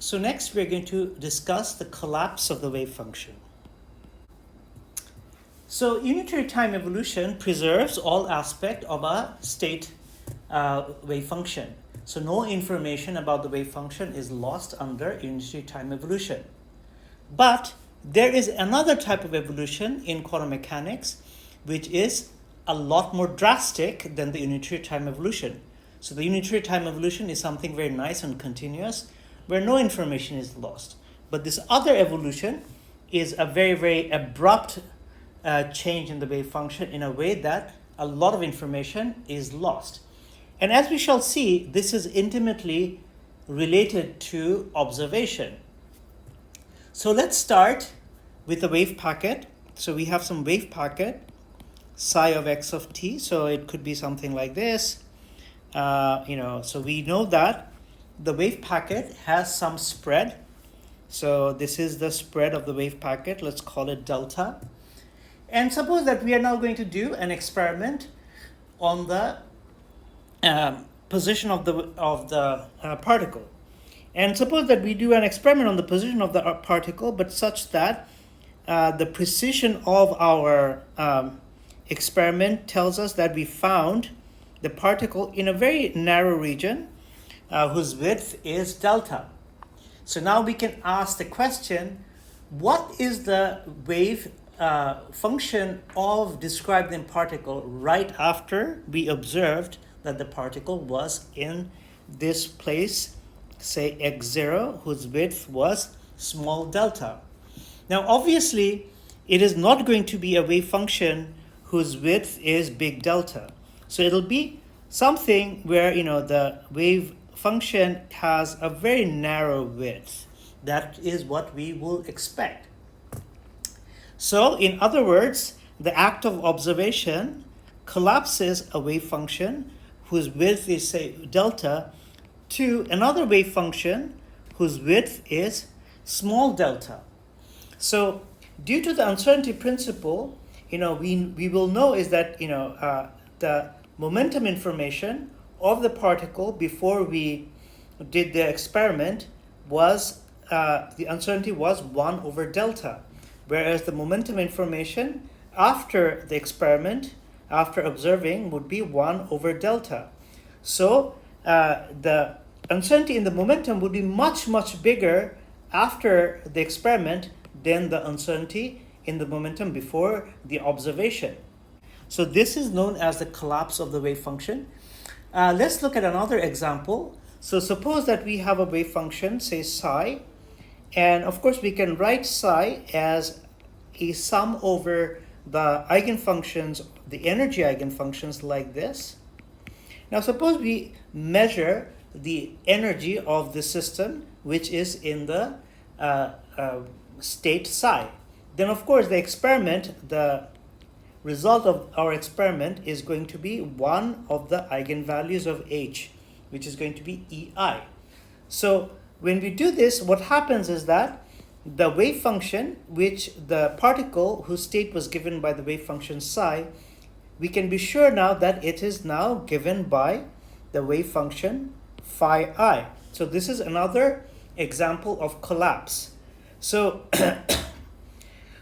So next we're going to discuss the collapse of the wave function. So unitary time evolution preserves all aspects of a state wave function. So no information about the wave function is lost under unitary time evolution. But there is another type of evolution in quantum mechanics which is a lot more drastic than the unitary time evolution. So the unitary time evolution is something very nice and continuous where no information is lost. But this other evolution is a very, very abrupt change in the wave function in a way that a lot of information is lost. And as we shall see, this is intimately related to observation. So let's start with the wave packet. So we have some wave packet, psi of x of t. So it could be something like this. So we know that the wave packet has some spread. So this is the spread of the wave packet. Let's call it delta. And suppose that we are now going to do an experiment on the position of the particle. And suppose that we do an experiment on the position of the particle, but such that the precision of our experiment tells us that we found the particle in a very narrow region whose width is delta. So now we can ask the question, what is the wave function of described in particle right after we observed that the particle was in this place, say x0, whose width was small delta. Now obviously it is not going to be a wave function whose width is big delta. So it'll be something where the wave function has a very narrow width. That is what we will expect. So in other words, the act of observation collapses a wave function whose width is, say, delta to another wave function whose width is small delta. So due to the uncertainty principle, we will know is that the momentum information of the particle before we did the experiment was the uncertainty was 1 over delta, whereas the momentum information after the experiment, after observing, would be 1 over delta. So the uncertainty in the momentum would be much, much bigger after the experiment than the uncertainty in the momentum before the observation. So this is known as the collapse of the wave function. Let's look at another example. So suppose that we have a wave function, say psi, and of course we can write psi as a sum over the eigenfunctions, the energy eigenfunctions like this. Now suppose we measure the energy of the system which is in the state psi. Then of course the result of our experiment is going to be one of the eigenvalues of H, which is going to be EI. So when we do this, what happens is that the wave function, which the particle whose state was given by the wave function psi, we can be sure now that it is now given by the wave function phi I. So this is another example of collapse. So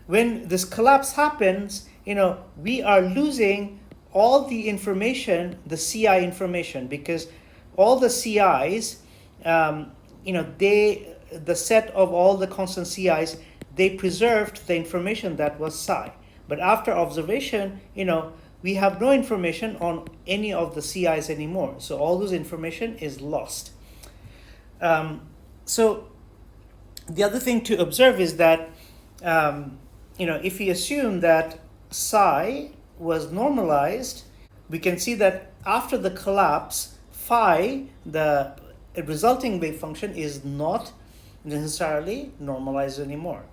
when this collapse happens, we are losing all the information, the CI information, because all the CIs, the set of all the constant CIs, they preserved the information that was psi. But after observation, we have no information on any of the CIs anymore. So all those information is lost. So the other thing to observe is that, if we assume that psi was normalized, we can see that after the collapse, phi, the resulting wave function, is not necessarily normalized anymore.